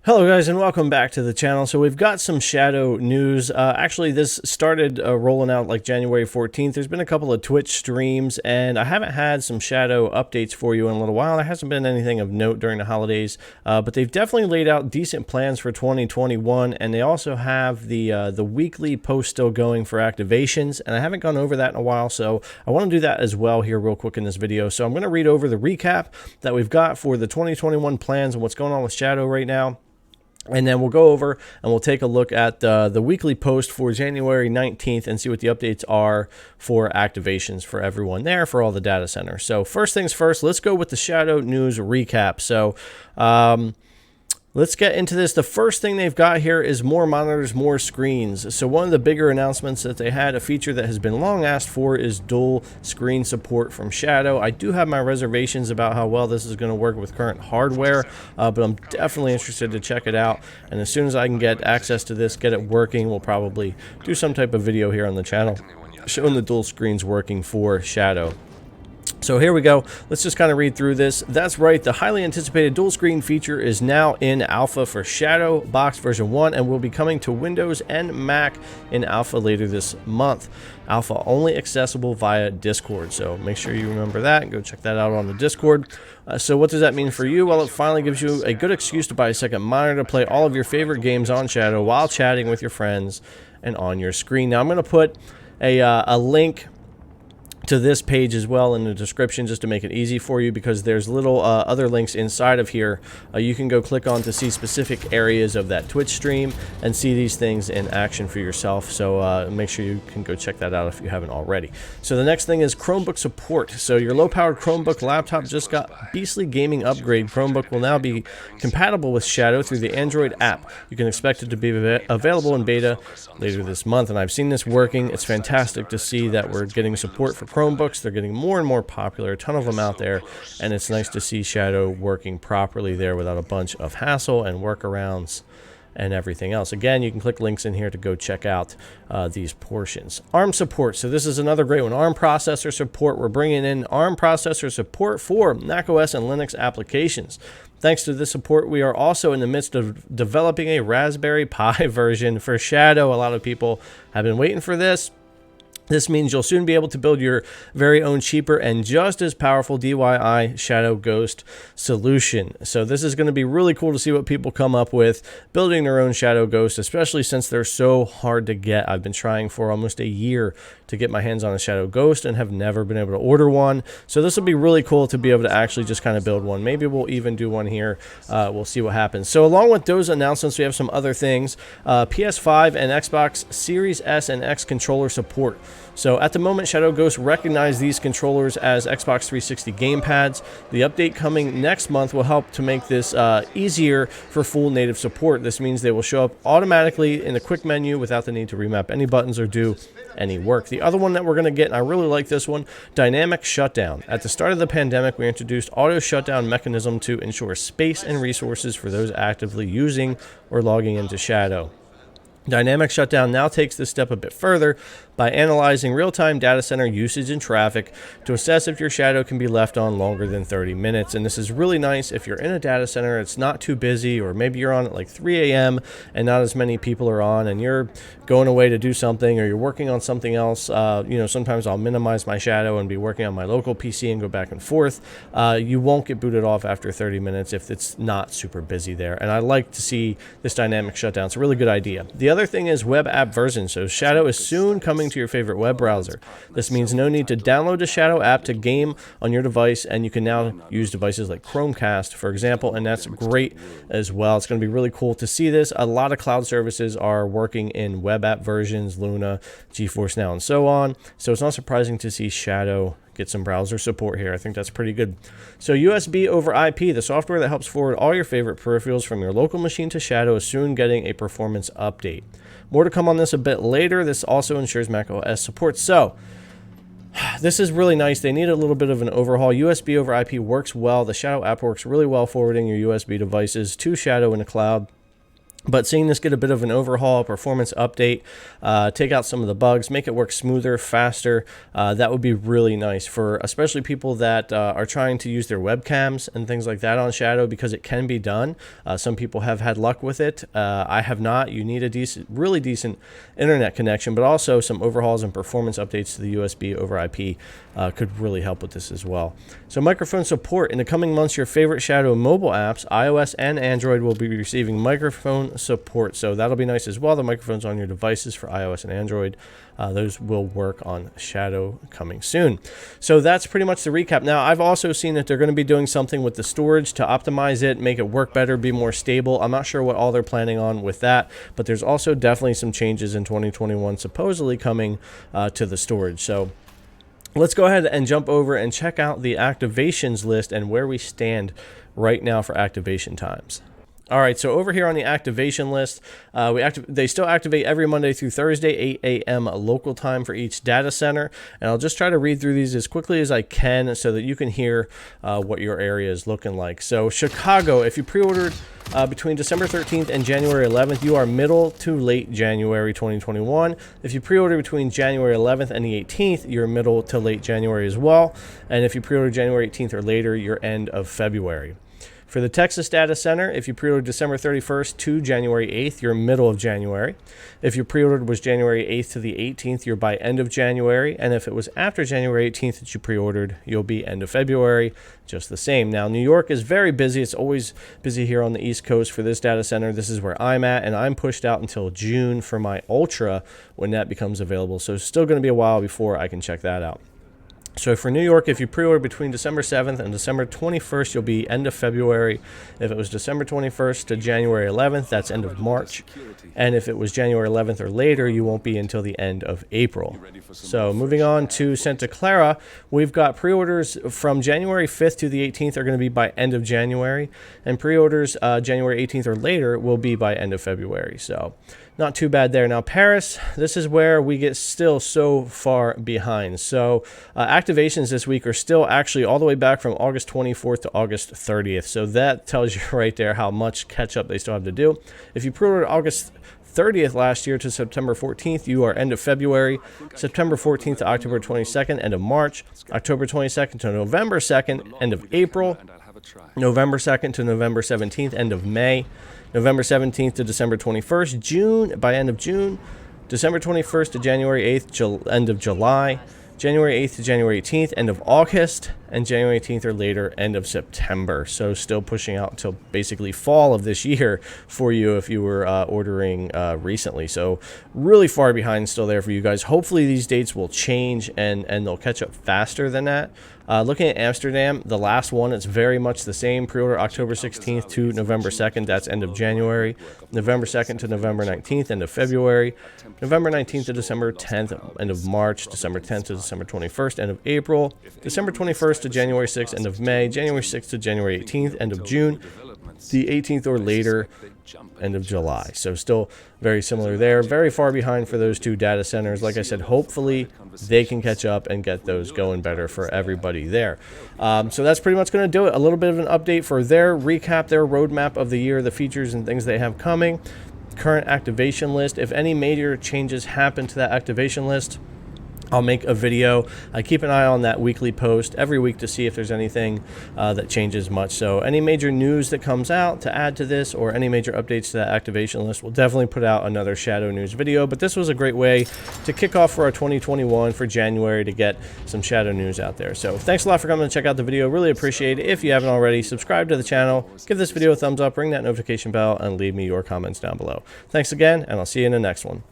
Hello guys and welcome back to the channel. So we've got some Shadow news. Actually this started rolling out like January 14th. There's been a couple of Twitch streams and I haven't had some Shadow updates for you in a little while. There hasn't been anything of note during the holidays, but they've definitely laid out decent plans for 2021, and they also have the weekly post still going for activations, and I haven't gone over that in a while, so I want to do that as well here real quick in this video. So I'm going to read over the recap that we've got for the 2021 plans and what's going on with Shadow right now. And then we'll go over and we'll take a look at the weekly post for January 19th and see what the updates are for activations for everyone there for all the data centers. So first things first, let's go with the Shadow news recap. So let's get into this. The first thing they've got here is more monitors, more screens. So one of the bigger announcements that they had, a feature that has been long asked for, is dual screen support from Shadow. I do have my reservations about how well this is going to work with current hardware, but I'm definitely interested to check it out. And as soon as I can get access to this, get it working, we'll probably do some type of video here on the channel showing the dual screens working for Shadow. So here we go. Let's just kind of read through this. That's right, the highly anticipated dual screen feature is now in alpha for Shadow Box version 1 and will be coming to Windows and Mac in alpha later this month. Alpha only accessible via Discord, so make sure you remember that and go check that out on the Discord. So what does that mean for you? Well, it finally gives you a good excuse to buy a second monitor to play all of your favorite games on Shadow while chatting with your friends and on your screen. Now I'm going to put a link to this page as well in the description just to make it easy for you, because there's little other links inside of here you can go click on to see specific areas of that Twitch stream and see these things in action for yourself. So make sure you can go check that out if you haven't already. So the next thing is Chromebook support. So your low-powered Chromebook laptop just got beastly gaming upgrade. Chromebook will now be compatible with Shadow through the Android app. You can expect it to be available in beta later this month, and I've seen this working. It's fantastic to see that we're getting support for Chromebooks. They're getting more and more popular, a ton of them out there, and it's nice to see Shadow working properly there without a bunch of hassle and workarounds and everything else. Again, you can click links in here to go check out these portions. ARM support. So this is another great one. ARM processor support. We're bringing in ARM processor support for macOS and Linux applications. Thanks to this support, we are also in the midst of developing a Raspberry Pi version for Shadow. A lot of people have been waiting for this. This means you'll soon be able to build your very own cheaper and just as powerful DIY Shadow Ghost solution. So this is going to be really cool to see what people come up with building their own Shadow Ghost, especially since they're so hard to get. I've been trying for almost a year to get my hands on a Shadow Ghost and have never been able to order one. So this will be really cool to be able to actually just kind of build one. Maybe we'll even do one here. We'll see what happens. So along with those announcements, we have some other things. PS5 and Xbox Series S and X controller support. So at the moment, Shadow Ghost recognize these controllers as Xbox 360 gamepads. The update coming next month will help to make this easier for full native support. This means they will show up automatically in the quick menu without the need to remap any buttons or do any work. The other one that we're going to get, and I really like this one, dynamic shutdown. At the start of the pandemic, we introduced auto shutdown mechanism to ensure space and resources for those actively using or logging into Shadow. Dynamic shutdown now takes this step a bit further by analyzing real-time data center usage and traffic to assess if your Shadow can be left on longer than 30 minutes. And this is really nice if you're in a data center, it's not too busy, or maybe you're on at like 3 a.m. and not as many people are on, and you're going away to do something, or you're working on something else. You know, sometimes I'll minimize my Shadow and be working on my local PC and go back and forth. You won't get booted off after 30 minutes if it's not super busy there. And I like to see this dynamic shutdown. It's a really good idea. The other thing is web app version. So Shadow is soon coming to your favorite web browser. This means no need to download a Shadow app to game on your device, and you can now use devices like Chromecast, for example, and that's great as well. It's going to be really cool to see this. A lot of cloud services are working in web app versions, Luna, GeForce Now, and so on. So it's not surprising to see Shadow get some browser support here. I think that's pretty good. So USB over IP, the software that helps forward all your favorite peripherals from your local machine to Shadow, is soon getting a performance update. More to come on this a bit later. This also ensures macOS support. So this is really nice. They need a little bit of an overhaul. USB over IP works well. The Shadow app works really well forwarding your USB devices to Shadow in the cloud. But seeing this get a bit of an overhaul, performance update, take out some of the bugs, make it work smoother, faster, that would be really nice for especially people that are trying to use their webcams and things like that on Shadow, because it can be done. Some people have had luck with it. I have not. You need a really decent internet connection, but also some overhauls and performance updates to the USB over IP could really help with this as well. So microphone support. In the coming months, your favorite Shadow mobile apps, iOS and Android, will be receiving microphone support, so that'll be nice as well. The microphones on your devices for iOS and Android, those will work on Shadow coming soon. So that's pretty much the recap. Now, I've also seen that they're going to be doing something with the storage to optimize it, make it work better, be more stable. I'm not sure what all they're planning on with that, but there's also definitely some changes in 2021 supposedly coming to the storage. So let's go ahead and jump over and check out the activations list and where we stand right now for activation times. All right, so over here on the activation list, they still activate every Monday through Thursday, 8 a.m. local time for each data center. And I'll just try to read through these as quickly as I can so that you can hear what your area is looking like. So Chicago, if you pre-ordered between December 13th and January 11th, you are middle to late January 2021. If you pre-order between January 11th and the 18th, you're middle to late January as well. And if you pre-order January 18th or later, you're end of February. For the Texas data center, if you pre-ordered December 31st to January 8th, you're middle of January. If your pre-ordered was January 8th to the 18th, you're by end of January. And if it was after January 18th that you pre-ordered, you'll be end of February, just the same. Now, New York is very busy. It's always busy here on the East Coast for this data center. This is where I'm at, and I'm pushed out until June for my Ultra when that becomes available. So it's still going to be a while before I can check that out. So for New York, if you pre-order between December 7th and December 21st, you'll be end of February. If it was December 21st to January 11th, that's end of March. And if it was January 11th or later, you won't be until the end of April. So moving on to Santa Clara, we've got pre-orders from January 5th to the 18th are going to be by end of January. And pre-orders January 18th or later will be by end of February. So not too bad there. Now, Paris, this is where we get still so far behind. So activations this week are still actually all the way back from August 24th to August 30th. So that tells you right there how much catch up they still have to do. If you pre-ordered August 30th last year to September 14th, you are end of February. September 14th to October 22nd, end of March. October 22nd to November 2nd, end of April. November 2nd to November 17th, end of May. November 17th to December 21st, June, by end of June. December 21st to January 8th, end of July. January 8th to January 18th, end of August, and January 18th or later, end of September. So still pushing out until basically fall of this year for you if you were ordering recently. So really far behind still there for you guys. Hopefully these dates will change and they'll catch up faster than that. Looking at Amsterdam, the last one, it's very much the same. Pre-order October 16th to November 2nd, that's end of January. November 2nd to November 19th, end of February. November 19th to December 10th, end of March. December 10th to December 21st, end of April. December 21st to January 6th, end of May. January 6th to January 18th, end of June. The 18th or later, end of July. So still very similar there. Very far behind for those two data centers. Like I said, hopefully they can catch up and get those going better for everybody there. So that's pretty much going to do it. A little bit of an update for their recap, their roadmap of the year, the features and things they have coming. Current activation list. If any major changes happen to that activation list, I'll make a video. I keep an eye on that weekly post every week to see if there's anything that changes much. So any major news that comes out to add to this or any major updates to that activation list, we'll definitely put out another Shadow News video. But this was a great way to kick off for our 2021 for January to get some Shadow News out there. So thanks a lot for coming to check out the video. Really appreciate it. If you haven't already, subscribe to the channel, give this video a thumbs up, ring that notification bell, and leave me your comments down below. Thanks again, and I'll see you in the next one.